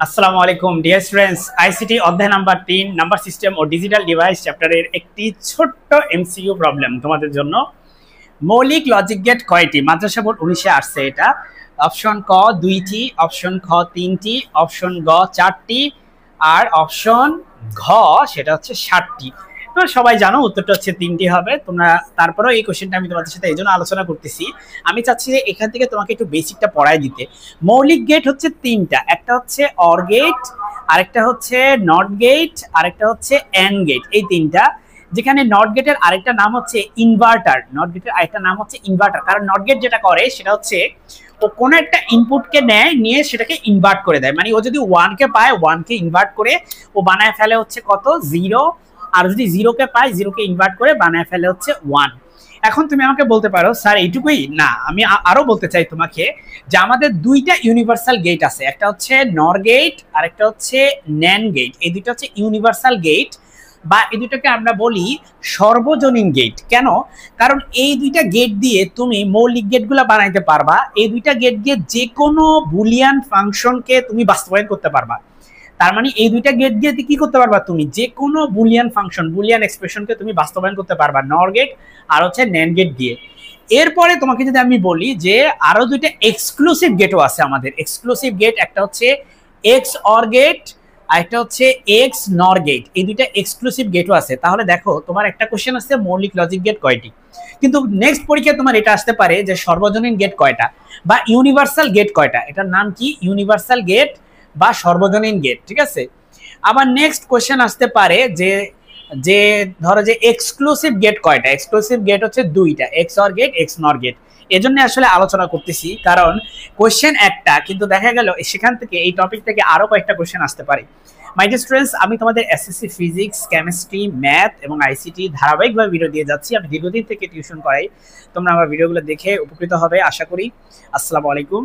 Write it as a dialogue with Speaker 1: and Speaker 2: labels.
Speaker 1: আসসালামু আলাইকুম dear students, ICT অধ্যায় নাম্বার 3 নাম্বার সিস্টেম ও ডিজিটাল ডিভাইস চ্যাপ্টারের একটি ছোট্ট এমসিকিউ প্রবলেম তোমাদের জন্য। মৌলিক লজিক গেট কয়টি? মাদ্রাসা বোর্ড 19-এ আসছে এটা। অপশন ক 2টি, অপশন খ 3টি, অপশন গ 4টি, আর অপশন ঘ সেটা হচ্ছে 7টি। তোমরা সবাই জানো উত্তরটা হচ্ছে 3টি হবে। তোমরা তারপরেও এই কোশ্চেনটা আমি তোমাদের সাথে এই জন্য আলোচনা করতেছি, আমি চাচ্ছি যে এখান থেকে তোমাকে একটু বেসিকটা পড়ায় দিতে। মৌলিক গেট হচ্ছে 3টা, একটা হচ্ছে অর গেট, আরেকটা হচ্ছে নট গেট, আরেকটা হচ্ছে এন্ড গেট। এই 3টা, যেখানে নট গেটের আরেকটা নাম হচ্ছে ইনভার্টার। নট গেটের আরেকটা নাম হচ্ছে ইনভার্টার, কারণ নট গেট যেটা করে সেটা হচ্ছে ও কোনো একটা ইনপুটকে নেয়, নিয়ে সেটাকে ইনভার্ট করে দেয়। মানে ও যদি 1 কে পায় 1 কে ইনভার্ট করে ও বানায় ফেলে হচ্ছে কত 0, আর যদি 0 কে পায় 0 কে ইনভার্ট করে বানায় ফেলে হচ্ছে 1। এখন তুমি আমাকে বলতে পারো স্যার এইটুকুই না, আমি আরো বলতে চাই তোমাকে যে আমাদের দুইটা ইউনিভার্সাল গেট আছে, একটা হচ্ছে নর গেট আর একটা হচ্ছে ন্যান গেট। এই দুটো হচ্ছে ইউনিভার্সাল গেট, বা এই দুটোকে আমরা বলি সর্বজনীন গেট। কেন? কারণ এই দুইটা গেট দিয়ে তুমি মৌলিক গেটগুলো বানাইতে পারবা। এই দুইটা গেট দিয়ে যে কোনো বুলিয়ান ফাংশনকে তুমি বাস্তবায়ন করতে পারবা। তার মানে এই দুইটা গেট দিয়ে কি করতে পারবা, তুমি যে কোনো বুলিয়ান ফাংশন, বুলিয়ান এক্সপ্রেশনকে তুমি বাস্তবায়ন করতে পারবা নর গেট আর হচ্ছে ন্যান্ড গেট দিয়ে। এরপরে তোমাকে যদি আমি বলি যে আরো দুইটা এক্সক্লুসিভ গেটও আছে আমাদের। এক্সক্লুসিভ গেট একটা হচ্ছে এক্স অর গেট আর একটা হচ্ছে এক্স নর গেট। এই দুইটা এক্সক্লুসিভ গেটও আছে। তাহলে দেখো তোমার একটা কোশ্চেন আছে মৌলিক লজিক গেট কয়টি, কিন্তু নেক্সট পরীক্ষায় তোমার এটা আসতে পারে যে সর্বজনীন গেট কয়টা বা ইউনিভার্সাল গেট কয়টা। এটার নাম কি? ইউনিভার্সাল গেট বা সর্বজনীন গেট, ঠিক আছে। আবার নেক্সট কোশ্চেন আসতে পারে যে যে ধরো যে এক্সক্লুসিভ গেট কয়টা। এক্সক্লুসিভ গেট হচ্ছে 2টা, এক্স অর গেট, এক্স নর গেট। এজন্য আসলে আলোচনা করতেছি, কারণ কোশ্চেন একটা, কিন্তু দেখা গেল সেখান থেকে এই টপিক থেকে আরো কয়েকটা কোশ্চেন আসতে পারে। মাই ডিয়ার স্টুডেন্টস, আমি তোমাদের এসএসসি ফিজিক্স, কেমিস্ট্রি, ম্যাথ এবং আইসিটি ধারাবাহিকভাবে ভিডিও দিয়ে যাচ্ছি। আমি দীর্ঘদিন থেকে টিউশন করাই। তোমরা আমার ভিডিওগুলো দেখে উপকৃত হবে আশা করি। আসসালামু আলাইকুম।